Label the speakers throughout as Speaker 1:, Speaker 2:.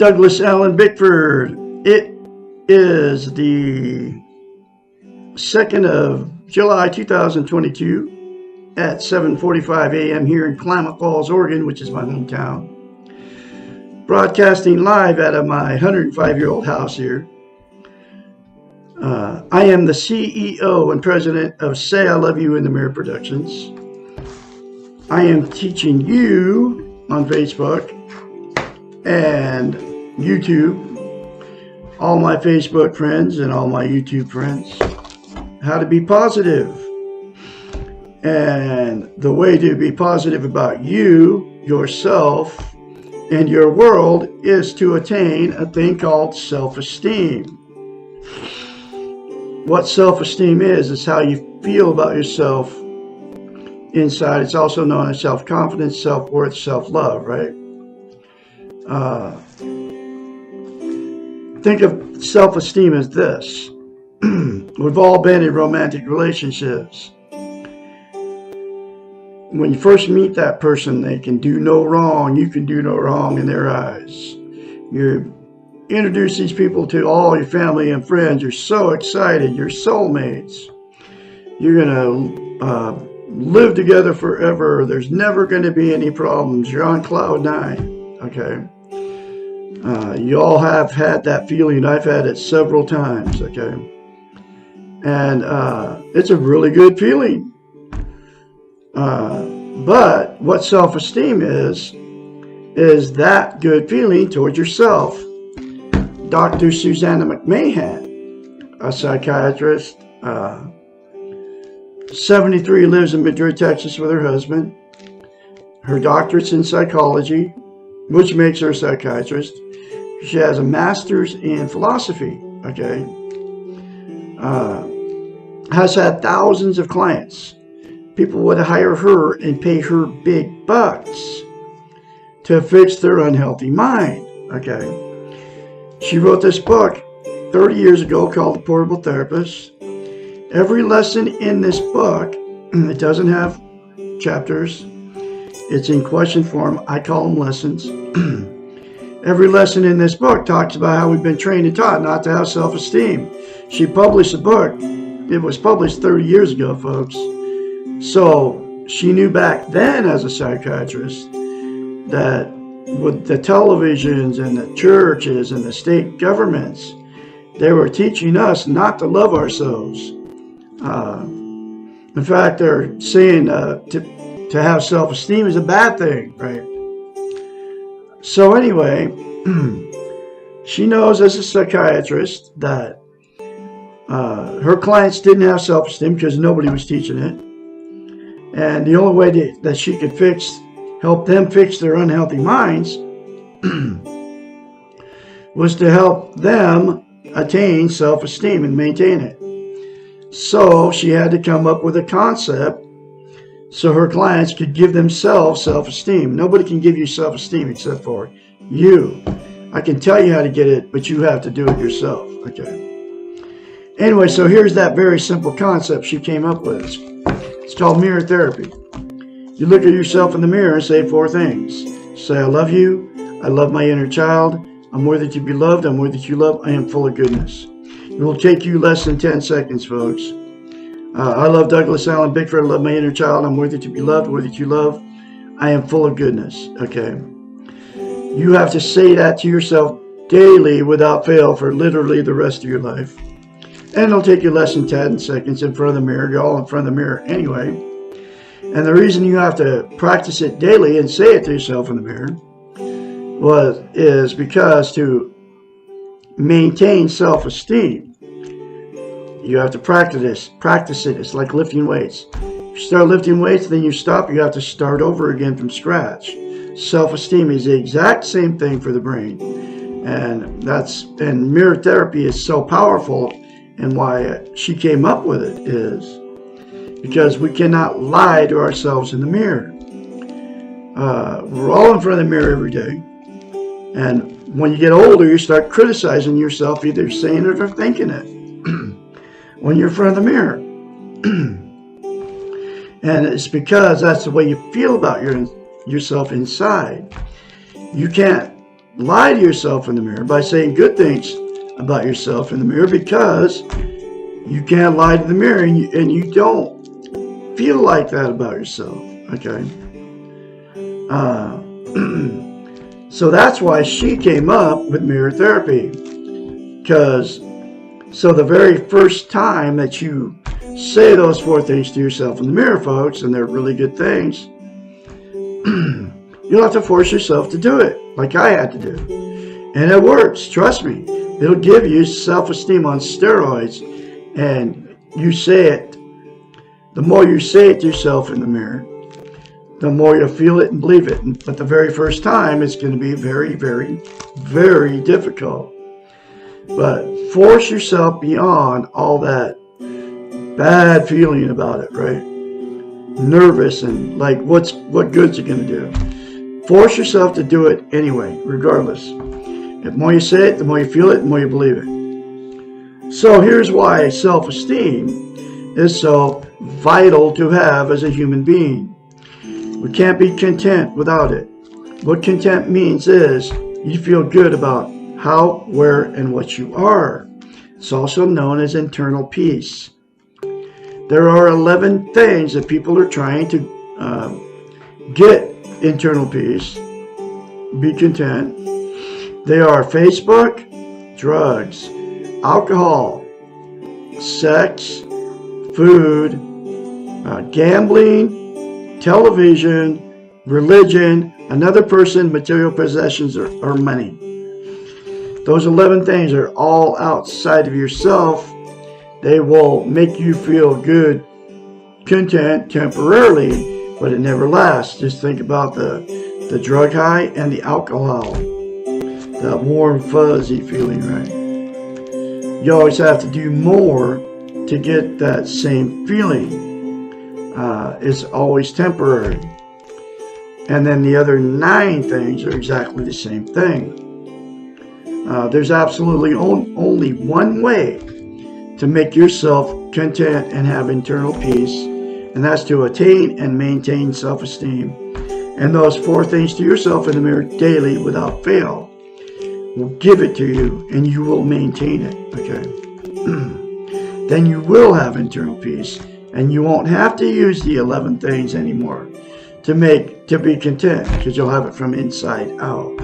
Speaker 1: Douglas Allen Bickford. It is the 2nd of July 2022 at 7:45 a.m. here in Klamath Falls, Oregon, which is my hometown. Broadcasting live out of my 105-year-old house here. I am the CEO and president of Say I Love You in the Mirror Productions. I am teaching you on Facebook and YouTube, all my Facebook friends and all my YouTube friends, how to be positive. And the way to be positive about you, yourself, and your world is to attain a thing called self-esteem. What self-esteem is how you feel about yourself inside. It's also known as self-confidence, self-worth, self-love, right? Think of self-esteem as this. We've all been in romantic relationships. When you first meet that person, they can do no wrong. You can do no wrong in their eyes. You introduce these people to all your family and friends. You're so excited. You're soulmates. You're going to live together forever. There's never going to be any problems. You're on cloud nine. Okay. You all have had that feeling. I've had it several times. Okay. And it's a really good feeling. But what self-esteem is that good feeling towards yourself. Dr. Susanna McMahon, a psychiatrist, 73, lives in Madrid, Texas with her husband. Her doctorate's in psychology, which makes her a psychiatrist. She has a master's in philosophy, okay? Has had thousands of clients. People would hire her and pay her big bucks to fix their unhealthy mind, okay? She wrote this book 30 years ago called The Portable Therapist. Every lesson in this book, it doesn't have chapters. It's in question form. I call them lessons. Every lesson in this book talks about how we've been trained and taught not to have self-esteem. She published a book. It was published 30 years ago, folks. So she knew back then as a psychiatrist that with the televisions and the churches and the state governments, they were teaching us not to love ourselves. In fact, they're saying to have self-esteem is a bad thing, right? So anyway, she knows as a psychiatrist that her clients didn't have self-esteem because nobody was teaching it. And the only way that she could help them fix their unhealthy minds was to help them attain self-esteem and maintain it. So she had to come up with a concept so her clients could give themselves self-esteem. Nobody can give you self-esteem except for you. I can tell you how to get it, but you have to do it yourself. Okay. Anyway, so here's that very simple concept she came up with. It's called mirror therapy. You look at yourself in the mirror and say 4 things. Say, I love you. I love my inner child. I'm worthy to be loved. I'm worthy to love. I am full of goodness. It will take you less than 10 seconds, folks. I love Douglas Allen Bickford. I love my inner child. I'm worthy to be loved. Worthy to love. I am full of goodness. Okay. You have to say that to yourself daily without fail for literally the rest of your life. And it'll take you less than 10 seconds in front of the mirror. You're all in front of the mirror anyway. And the reason you have to practice it daily and say it to yourself in the mirror is because to maintain self-esteem, you have to practice it. It's like lifting weights. If you start lifting weights, then you stop. You have to start over again from scratch. Self-esteem is the exact same thing for the brain. And mirror therapy is so powerful, and why she came up with it is because we cannot lie to ourselves in the mirror. We're all in front of the mirror every day. And when you get older, you start criticizing yourself, either saying it or thinking it, when you're in front of the mirror. And it's because that's the way you feel about yourself inside. You can't lie to yourself in the mirror by saying good things about yourself in the mirror, because you can't lie to the mirror, and you don't feel like that about yourself. Okay. So that's why she came up with mirror therapy. Because, so the very first time that you say those 4 things to yourself in the mirror, folks, and they're really good things, you'll have to force yourself to do it, like I had to do. And it works, trust me. It'll give you self-esteem on steroids, and you say it. The more you say it to yourself in the mirror, the more you'll feel it and believe it. But the very first time, it's going to be very, very, very difficult. But force yourself beyond all that bad feeling about it, right? Nervous and like, what good's it going to do? Force yourself to do it anyway, regardless. The more you say it, the more you feel it, the more you believe it. So here's why self-esteem is so vital to have as a human being. We can't be content without it. What content means is you feel good about how, where, and what you are. It's also known as internal peace. There are 11 things that people are trying to get internal peace, be content. They are Facebook, drugs, alcohol, sex, food, gambling, television, religion, another person, material possessions, or money. Those 11 things are all outside of yourself. They will make you feel good, content temporarily, but it never lasts. Just think about the drug high and the alcohol. That warm, fuzzy feeling, right? You always have to do more to get that same feeling. It's always temporary. And then the other 9 things are exactly the same thing. There's absolutely only one way to make yourself content and have internal peace, and that's to attain and maintain self-esteem. And those 4 things to yourself in the mirror daily without fail will give it to you, and you will maintain it. Okay. Then you will have internal peace, and you won't have to use the 11 things anymore to be content, because you'll have it from inside out.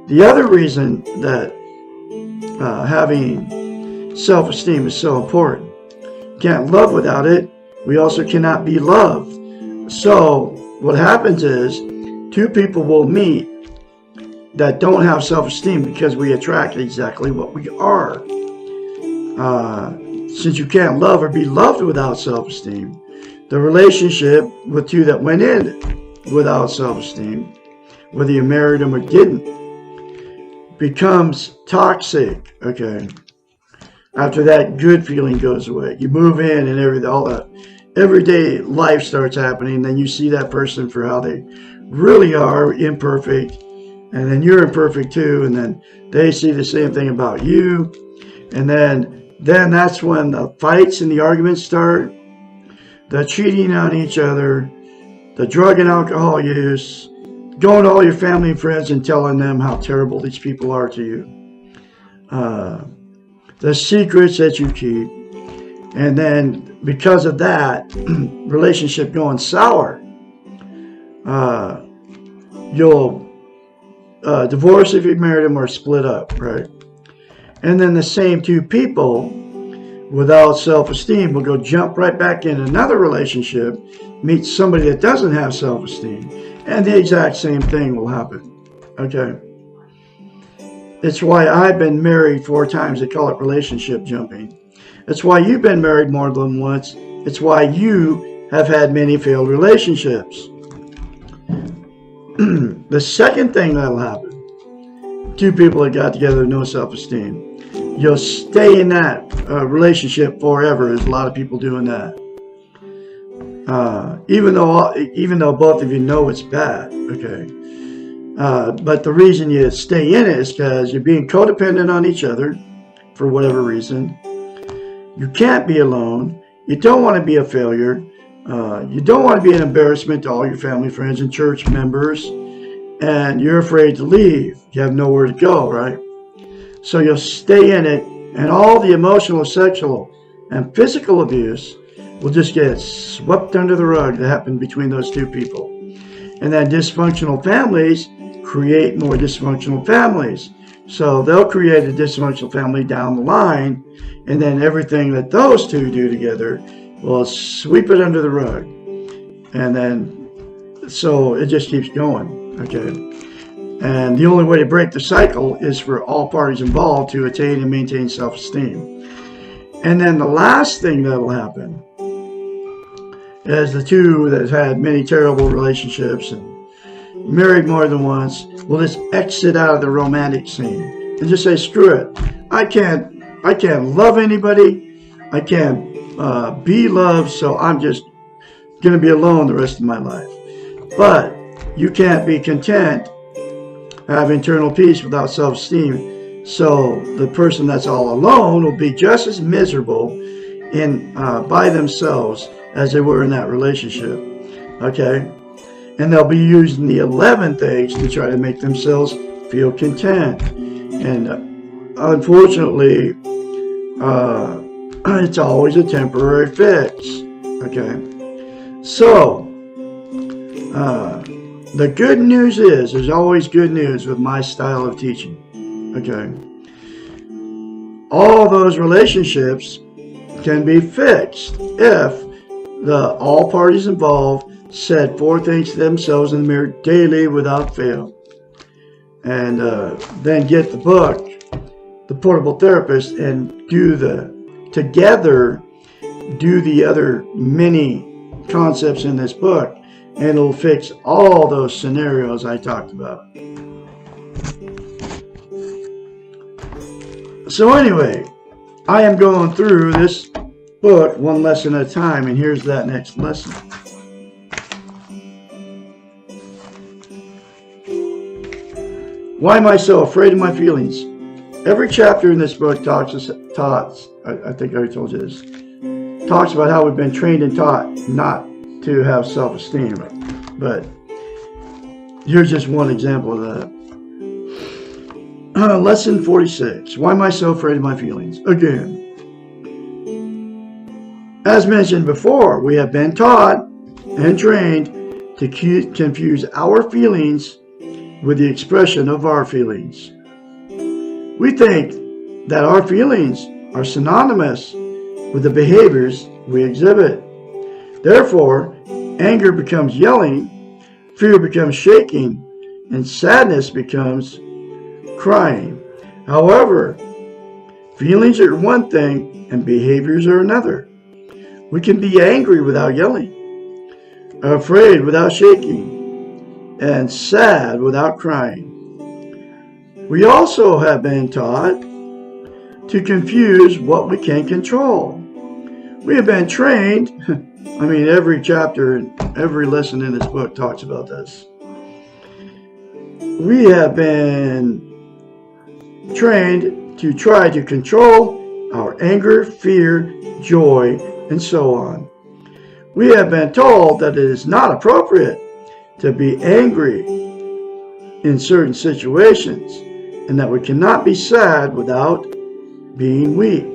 Speaker 1: The other reason that having self-esteem is so important, can't love without it. We also cannot be loved. So what happens is 2 people will meet that don't have self-esteem, because we attract exactly what we are. Since you can't love or be loved without self-esteem, the relationship with 2 that went in without self-esteem, whether you married them or didn't, becomes toxic. Okay. After that good feeling goes away, you move in and all that everyday life starts happening. Then you see that person for how they really are, imperfect, and then you're imperfect too, and then they see the same thing about you, and then that's when the fights and the arguments start, the cheating on each other, the drug and alcohol use, going to all your family and friends and telling them how terrible these people are to you, the secrets that you keep, and then because of that relationship going sour, you'll divorce if you married them, or split up, right? And then the same 2 people without self-esteem will go jump right back in another relationship, meet somebody that doesn't have self-esteem, and the exact same thing will happen. Okay. It's why I've been married 4 times. They call it relationship jumping. It's why you've been married more than once. It's why you have had many failed relationships. The second thing that'll happen, 2 people that got together with no self-esteem, you'll stay in that relationship forever. There's a lot of people doing that. Even though both of you know it's bad. Okay. But the reason you stay in it is because you're being codependent on each other for whatever reason. You can't be alone. You don't want to be a failure. You don't want to be an embarrassment to all your family, friends, and church members. and you're afraid to leave. You have nowhere to go, right? So you'll stay in it, and all the emotional, sexual, and physical abuse will just get swept under the rug that happened between those two people. And then dysfunctional families create more dysfunctional families. So they'll create a dysfunctional family down the line, and then everything that those two do together will sweep it under the rug. And then, so it just keeps going, okay? And the only way to break the cycle is for all parties involved to attain and maintain self-esteem. And then the last thing that will happen is the two that have had many terrible relationships and married more than once will just exit out of the romantic scene and just say, screw it. I can't love anybody. I can't be loved, so I'm just going to be alone the rest of my life. But you can't be content, have internal peace without self-esteem. So the person that's all alone will be just as miserable by themselves as they were in that relationship. Okay? And they'll be using the 11 things to try to make themselves feel content. And unfortunately, it's always a temporary fix. Okay? So, the good news is, there's always good news with my style of teaching. Okay? All those relationships can be fixed if all parties involved said 4 things to themselves in the mirror daily without fail. And then get the book, The Portable Therapist, and together do the other many concepts in this book, and it'll fix all those scenarios I talked about. So anyway, I am going through this book one lesson at a time, and here's that next lesson. Why am I so afraid of my feelings? Every chapter in this book I think I already told you this, talks about how we've been trained and taught not to have self-esteem. But here's just one example of that. Lesson 46. Why am I so afraid of my feelings? Again. As mentioned before, we have been taught and trained to confuse our feelings with the expression of our feelings. We think that our feelings are synonymous with the behaviors we exhibit. Therefore, anger becomes yelling, fear becomes shaking, and sadness becomes crying. However, feelings are one thing and behaviors are another. We can be angry without yelling, afraid without shaking, and sad without crying. We also have been taught to confuse what we can control. We have been trained, every chapter and every lesson in this book talks about this. We have been trained to try to control our anger, fear, joy, and so on. We have been told that it is not appropriate to be angry in certain situations, and that we cannot be sad without being weak.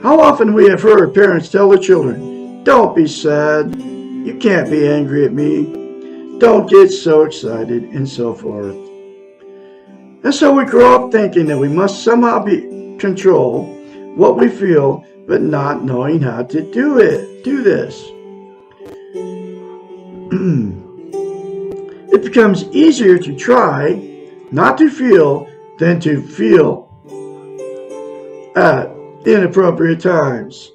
Speaker 1: How often we have heard parents tell their children, "Don't be sad, you can't be angry at me, don't get so excited," and so forth. And so we grow up thinking that we must somehow control what we feel, but not knowing how to do this. It becomes easier to try not to feel than to feel at inappropriate times.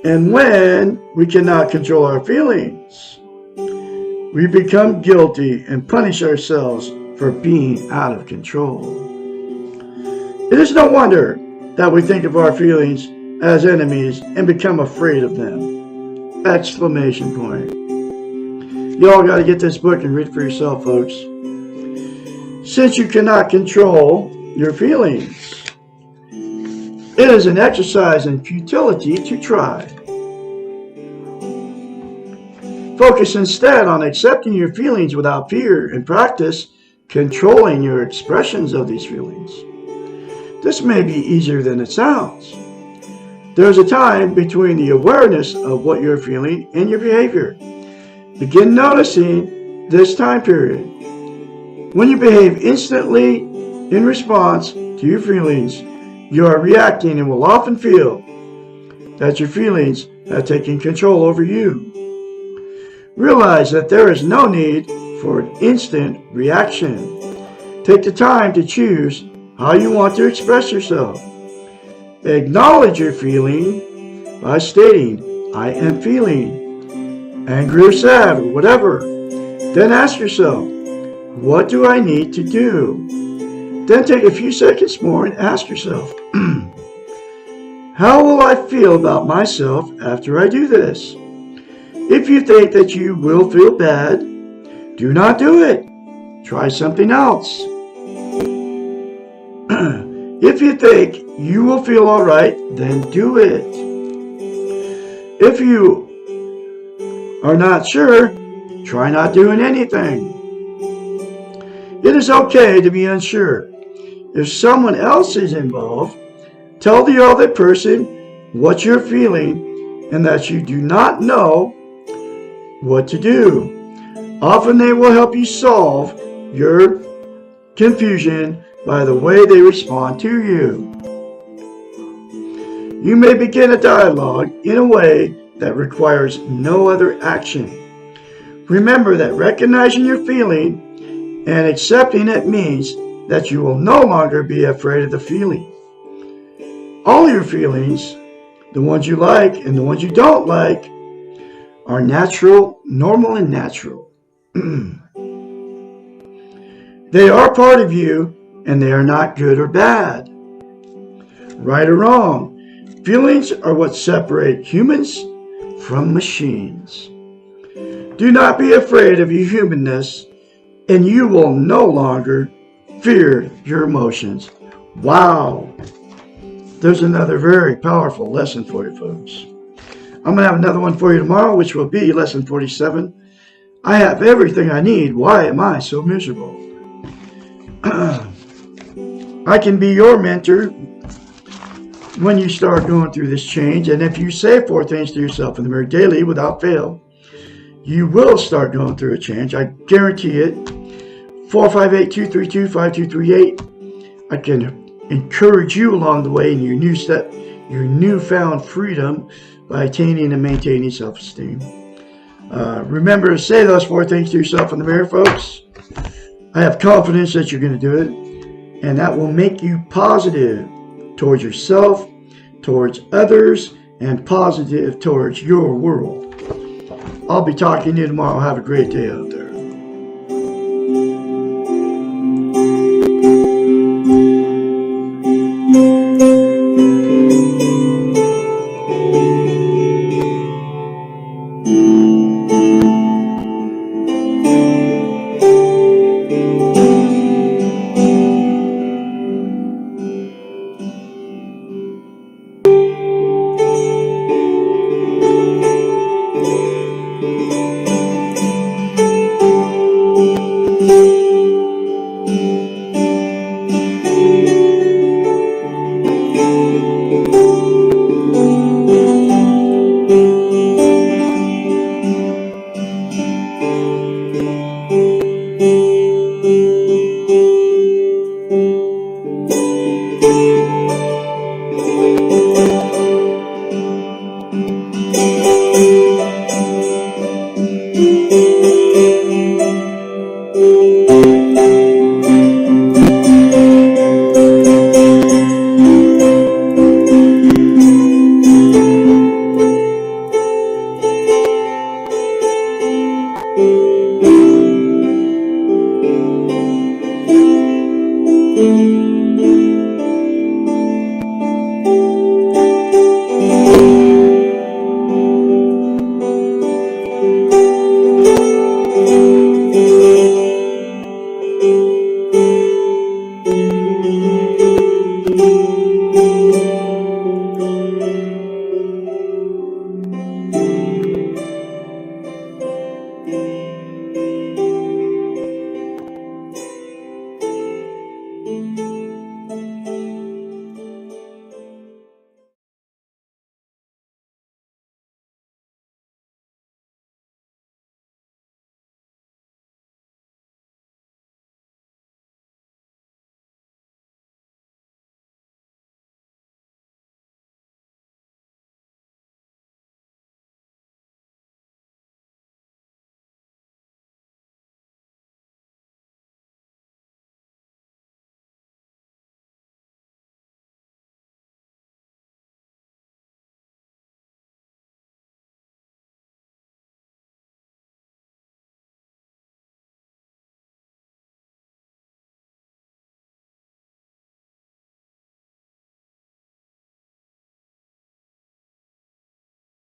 Speaker 1: And when we cannot control our feelings, we become guilty and punish ourselves for being out of control. It is no wonder that we think of our feelings as enemies and become afraid of them! Exclamation point. Y'all got to get this book and read it for yourself, folks. Since you cannot control your feelings, it is an exercise in futility to try. Focus instead on accepting your feelings without fear and practice controlling your expressions of these feelings. This may be easier than it sounds. There's a time between the awareness of what you're feeling and your behavior. Begin noticing this time period. When you behave instantly in response to your feelings, you are reacting and will often feel that your feelings have taken control over you. Realize that there is no need for an instant reaction. Take the time to choose how you want to express yourself. Acknowledge your feeling by stating, I am feeling angry or sad or whatever. Then ask yourself, what do I need to do? Then take a few seconds more and ask yourself, how will I feel about myself after I do this? If you think that you will feel bad, do not do it. Try something else. If you think you will feel all right, then do it. If you are not sure, try not doing anything. It is okay to be unsure. If someone else is involved, tell the other person what you're feeling and that you do not know what to do. Often they will help you solve your confusion by the way they respond to you. You may begin a dialogue in a way that requires no other action. Remember that recognizing your feeling and accepting it means that you will no longer be afraid of the feeling. All your feelings, the ones you like and the ones you don't like, are natural, normal, and natural. They are part of you, and they are not good or bad, right or wrong. Feelings are what separate humans from machines. Do not be afraid of your humanness, and you will no longer fear your emotions. Wow! There's another very powerful lesson for you, folks. I'm going to have another one for you tomorrow, which will be lesson 47. I have everything I need. Why am I so miserable? I can be your mentor when you start going through this change. And if you say 4 things to yourself in the mirror daily without fail, you will start going through a change. I guarantee it. 458-232-5238. I can encourage you along the way in your newfound freedom by attaining and maintaining self-esteem. Remember to say those 4 things to yourself in the mirror, folks. I have confidence that you're going to do it, and that will make you positive towards yourself, towards others, and positive towards your world. I'll be talking to you tomorrow. Have a great day out there.